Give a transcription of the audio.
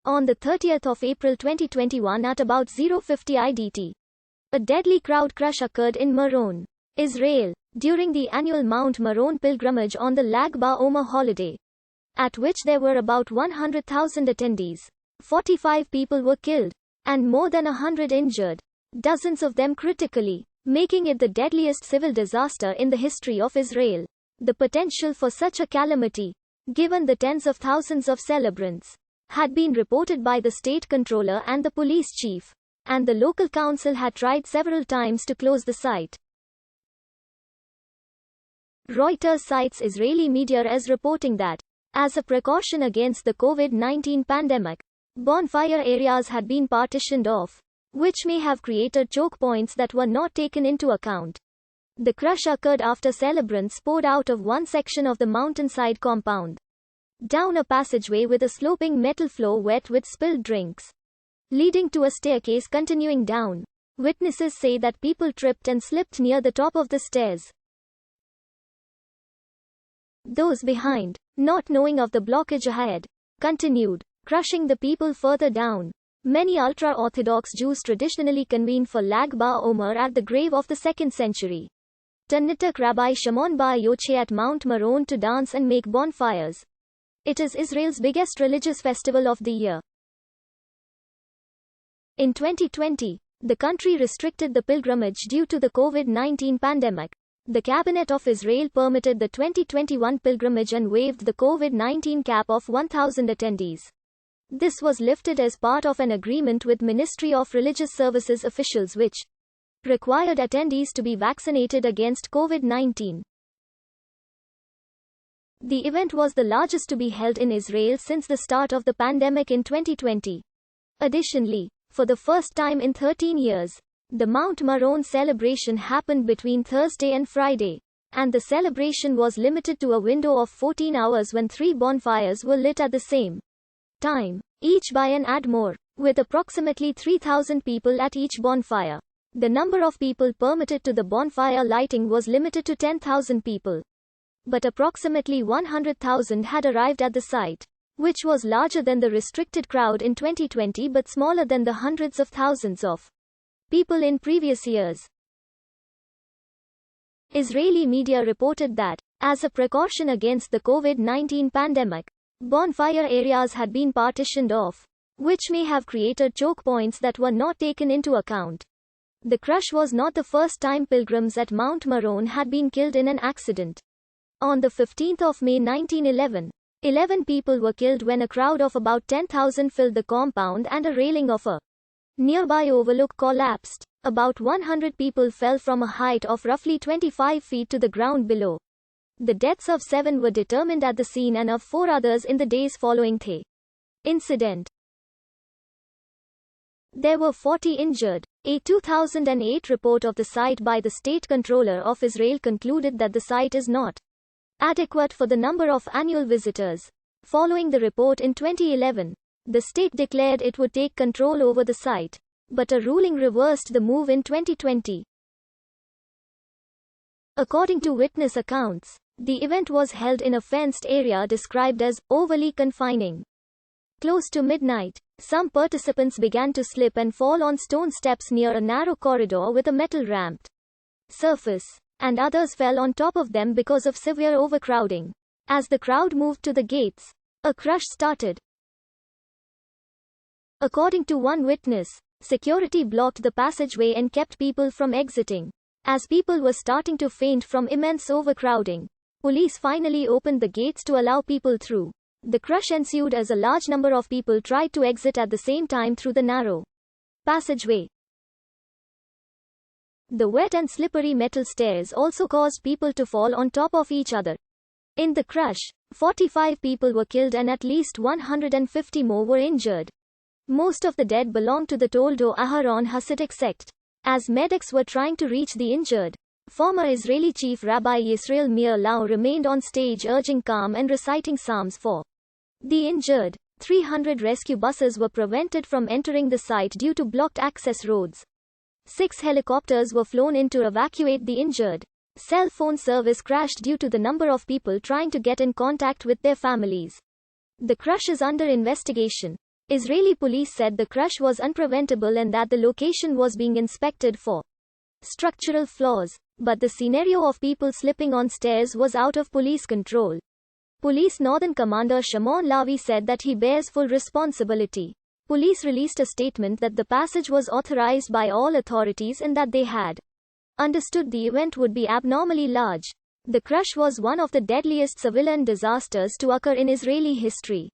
On the 30th of April 2021 at about 0:50 IDT, a deadly crowd crush occurred in Meron, Israel, during the annual Mount Meron pilgrimage on the Lag BaOmer holiday, at which there were about 100,000 attendees. 45 people were killed, and more than 100 injured, dozens of them critically, making it the deadliest civil disaster in the history of Israel. The potential for such a calamity, given the tens of thousands of celebrants, had been reported by the state controller and the police chief, and the local council had tried several times to close the site. Reuters cites Israeli media as reporting that, as a precaution against the COVID-19 pandemic, bonfire areas had been partitioned off, which may have created choke points that were not taken into account. The crush occurred after celebrants poured out of one section of the mountainside compound, down a passageway with a sloping metal floor wet with spilled drinks, leading to a staircase continuing down. Witnesses say that people tripped and slipped near the top of the stairs. Those behind, not knowing of the blockage ahead, continued, crushing the people further down. Many ultra-Orthodox Jews traditionally convene for Lag BaOmer at the grave of the 2nd century Talmudic Rabbi Shimon Bar Yochai at Mount Meron to dance and make bonfires. It is Israel's biggest religious festival of the year. In 2020, the country restricted the pilgrimage due to the COVID-19 pandemic. The Cabinet of Israel permitted the 2021 pilgrimage and waived the COVID-19 cap of 1,000 attendees. This was lifted as part of an agreement with Ministry of Religious Services officials which required attendees to be vaccinated against COVID-19. The event was the largest to be held in Israel since the start of the pandemic in 2020. Additionally, for the first time in 13 years, the Mount Meron celebration happened between Thursday and Friday, and the celebration was limited to a window of 14 hours when 3 bonfires were lit at the same time, each by an Admor, with approximately 3,000 people at each bonfire. The number of people permitted to the bonfire lighting was limited to 10,000 people. But approximately 100,000 had arrived at the site, which was larger than the restricted crowd in 2020 but smaller than the hundreds of thousands of people in previous years. Israeli media reported that, as a precaution against the COVID-19 pandemic, bonfire areas had been partitioned off, which may have created choke points that were not taken into account. The crush was not the first time pilgrims at Mount Meron had been killed in an accident. On the 15th of May 1911, 11 people were killed when a crowd of about 10,000 filled the compound and a railing of a nearby overlook collapsed. About 100 people fell from a height of roughly 25 feet to the ground below. The deaths of 7 were determined at the scene and of 4 others in the days following the incident. There were 40 injured. A 2008 report of the site by the State Controller of Israel concluded that the site is not adequate for the number of annual visitors. Following the report in 2011, the state declared it would take control over the site, but a ruling reversed the move in 2020. According to witness accounts, the event was held in a fenced area described as overly confining. Close to midnight, some participants began to slip and fall on stone steps near a narrow corridor with a metal ramped surface, and others fell on top of them because of severe overcrowding. As the crowd moved to the gates, a crush started. According to one witness, security blocked the passageway and kept people from exiting. As people were starting to faint from immense overcrowding, police finally opened the gates to allow people through. The crush ensued as a large number of people tried to exit at the same time through the narrow passageway. The wet and slippery metal stairs also caused people to fall on top of each other. In the crush, 45 people were killed and at least 150 more were injured. Most of the dead belonged to the Toldo Aharon Hasidic sect. As medics were trying to reach the injured, former Israeli Chief Rabbi Yisrael Meir Lau remained on stage urging calm and reciting psalms for the injured. 300 rescue buses were prevented from entering the site due to blocked access roads. 6 helicopters were flown in to evacuate the injured. Cell phone service crashed due to the number of people trying to get in contact with their families. The crush is under investigation. Israeli police said the crash was unpreventable and that the location was being inspected for structural flaws. But the scenario of people slipping on stairs was out of police control. Police Northern Commander Shimon Lavi said that he bears full responsibility. Police released a statement that the passage was authorized by all authorities and that they had understood the event would be abnormally large. The crash was one of the deadliest civilian disasters to occur in Israeli history.